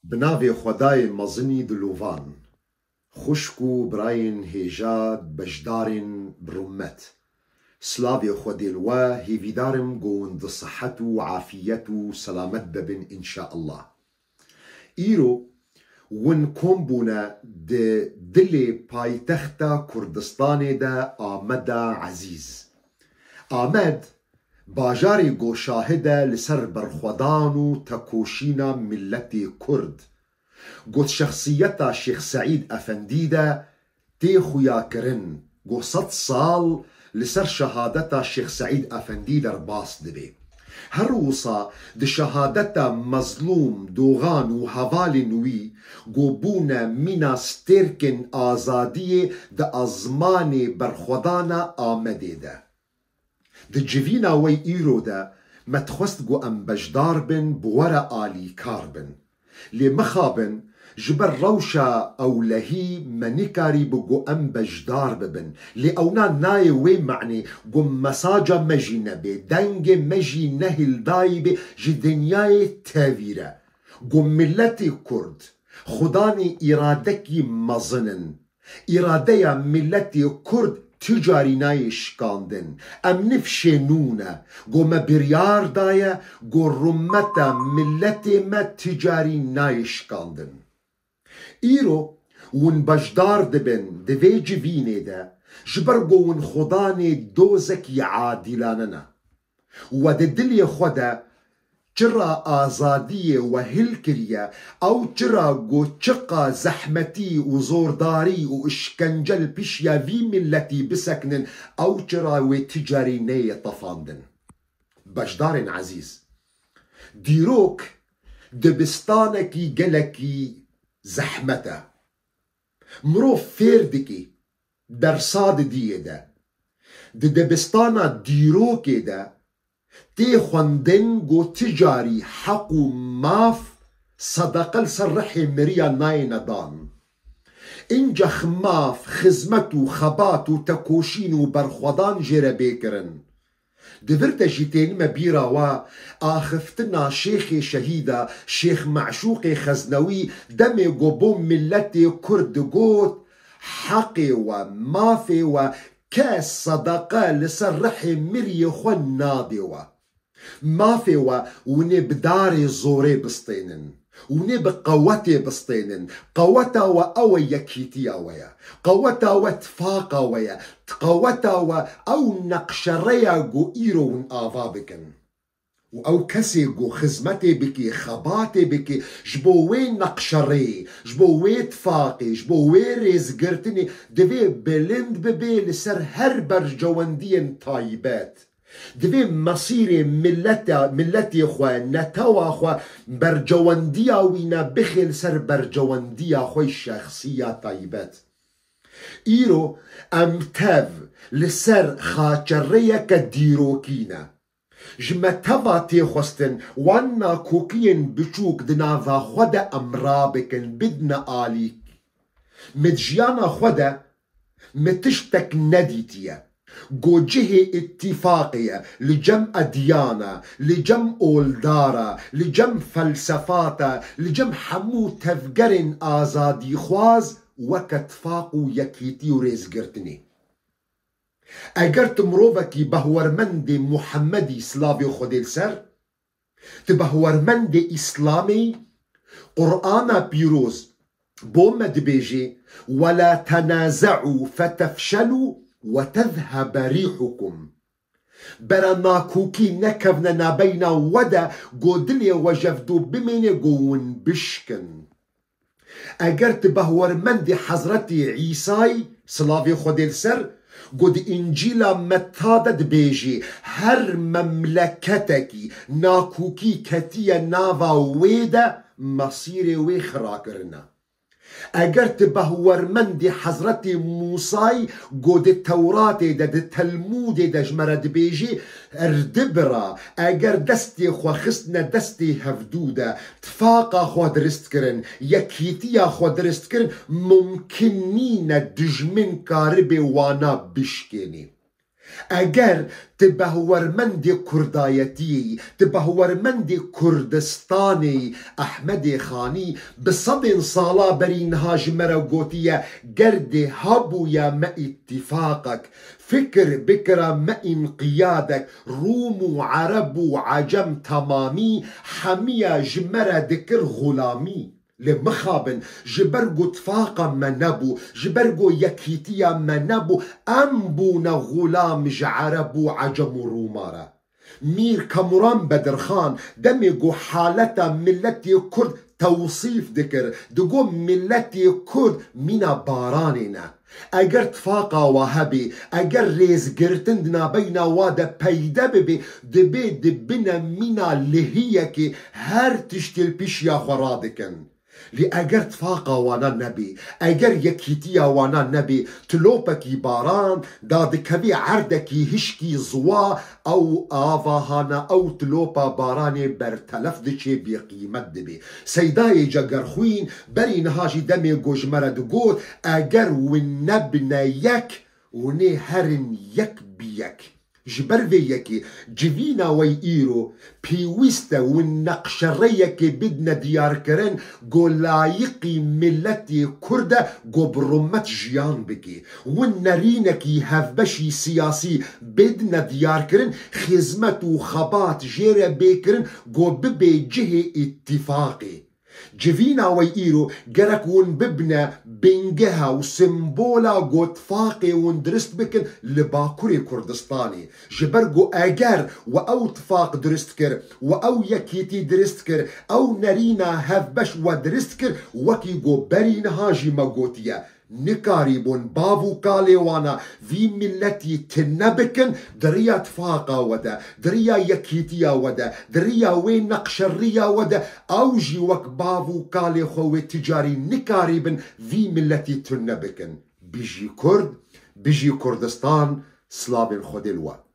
بناوی خدای مزنی دلوان خوشکو براین هیجاد بجدارن برومت سلاوی خودی الوا هیویدارم گوند صحت و عافیت و سلامت ببن ان شاء الله. ایرو ون کومبونا دل پایتختا کردستان دا آمد عزیز. آمد باجاری گو شاهده لسر برخودان و تکوشینا ملت کرد. گوت شخصیتا شیخ سعید افندی دا تی خویا کرن گو 100 سال لسر شهادتا شیخ سعید افندی در باس دبی. هر وصا د شهادتا مظلوم دوغان و حوال نوی گو بونا مینا سترکن آزادی د ازمان برخودانا آمده ده. د جوینا وی ایرو ده متخست گو ام بجدار بن بورا آلی کار بن لی مخابن جبر روشا او لهی منکاری بگو ام بجدار ببن لی اونا نای وی معنی گو مساجا مجی نبی دنگ مجی نهل دای بی جی دنیای تاویره گو ملت کرد خدانی ایرادکی مزنن ایراده ملت کرد تجاری نایش کاندن ام نفشنونه گو ما بریار دایه گو رمتا ملت ما تجاری نایش کاندن. ایرو ون بجدار دبن دوی جوینه ده جبر گو ون خدان دوزکی عادلاننا و ده دلی خوده چرا آزادی و هل کریه او چرا گو چقا زحمتی و زورداری و اشکنجل پیشیا وی ملتی بسکنن او چرا و تجاری نی طفاندن. بجدار عزیز دیروک دبستانکی گلکی زحمته مرو فردکی در ساد دیه ده دبستانا دیروکی ده تی خوندن گو تجاری حق و ماف صدقل سرحی مریا ناین دان اینجا خماف خزمت و خبات و تکوشین و برخودان جره بیکرن دورت جیتین مبیرا و آخفتنا شیخ شهیده شیخ معشوق خزنوی دم گو بو ملت کرد گوت حق و ماف و کاس صدقه لسرح مري خون نادي ما في وني بداري زوري بسطينن وني بقوتي بسطينن قوتا او يكيتيا ويا قوتا واتفاقا ويا تقوتا او نقشريا جو ايرو افابكن او كسي جو خزمتي بكي خباتي بكي جبو وين نقشري جبو وين تفاقي جبو وين رزقرتني دبي بلند ببي لسر هر برجواندين طايبات دبي مصيري ملتي اخوة نتوا اخوة برجوانديا وينا بخل سر برجوانديا خوي شخصية طايبات. ايرو امتاف لسر خاچرية كديروكينا جمتوا تيخستن وانا كوكين بچوك دناوا خدا امرابكن بدنا آليك متجيانا خدا متشتك نديتيا جوجه اتفاقية لجم أديانا لجم أولدارا لجم فلسفاتا لجم حمو تفجرن آزادي خواز وكتفاقو يكيتي ورزقرتني اگر تمروفكي بهورمند محمدي سلافي خودل سر تبهورمند اسلامي قرآن بيروز بومد بيجي ولا تنازعوا فتفشلوا وتذهب ريحكم برناكوكي نكفنا نابينا ودا قودلي وجفدو بمين قون بشكن اگر تبهورمند حضرتي عيساي سلافي خودل سر قد إنجيلا متادت بيجي هر مملكتكي ناكوكي كتيا نافا ويدا مصيري ويخراكرنا اگر تبهورمند حضرت موسى قد التوراة دا التلمود دا جمرد بيجي اردبرا اگر دستي خوا خستنا دستي هفدودا تفاقا خوا درست کرن يكيتيا خوا درست کرن ممكنين دجمن كاربي وانا بشكيني اگر تبهورمند کردایتی تبهورمند کردستانی احمد خانی بصد سالا برین هاج مرا گوتیه گرد هبویا ما اتفاقك فكر بكرة ما انقيادك روم وعرب وعجم تمامي حمية جمرة ذكر غلامي لمخابن جبرگو اتفاقا ما نبو جبرگو يكيتيا ما نبو أنبونا غلام جعربو عجم رومارا مير كمران بدرخان دميقو حالتا ملتي كرد توصيف ذكر دقو ملتي كرد من باراننا اگر اتفاقا وهبي اگر ريز گرتندنا بينا وادا پيدا ببي دبي دبنا منا لهيكي هر تشتل بيش يا خرادكن لأجر تفاقا وانا نبي أجر يكيتيا وانا نبي تلوبكي باران دادكبي عردكي هشكي زوا أو آفاهانا أو تلوبا باراني برتلف دشي بقيمة دبي سيداي جاگر خوين بري نهاجي دمي گوجمرة دقود أجر ونبنا يك وني هرن يك بيك جبرويكي جفينا ويئيرو بيويستا والنقشريكي بدنا ديار كرن قو لايقي ملتي كردة قو برمت جيان بكي والنرينكي هفبشي سياسي بدنا ديار كرن خزمت وخبات جيرا بيكرن قو ببي جهي اتفاقي جفينا ويئيرو جرك ونببنا بنجها وسمبولا قو اتفاقي وندرست بكن لباكوري كردستاني جبرقو اجر واو اتفاق درستكر واو يكيتي درستكر او نرينا هفبش ودرستكر وكي قو برين هاجي مقوتيا نكاريبون بافو كاليوانا في ملتي تنبكن دريا تفاقا ودا دريا يكيتيا ودا دريا وين نقشريا ودا اوجي وك بافو كالي خوي تجاري نكاريبن في ملتي تنبكن بيجي كرد بيجي كردستان سلافين خود الوقت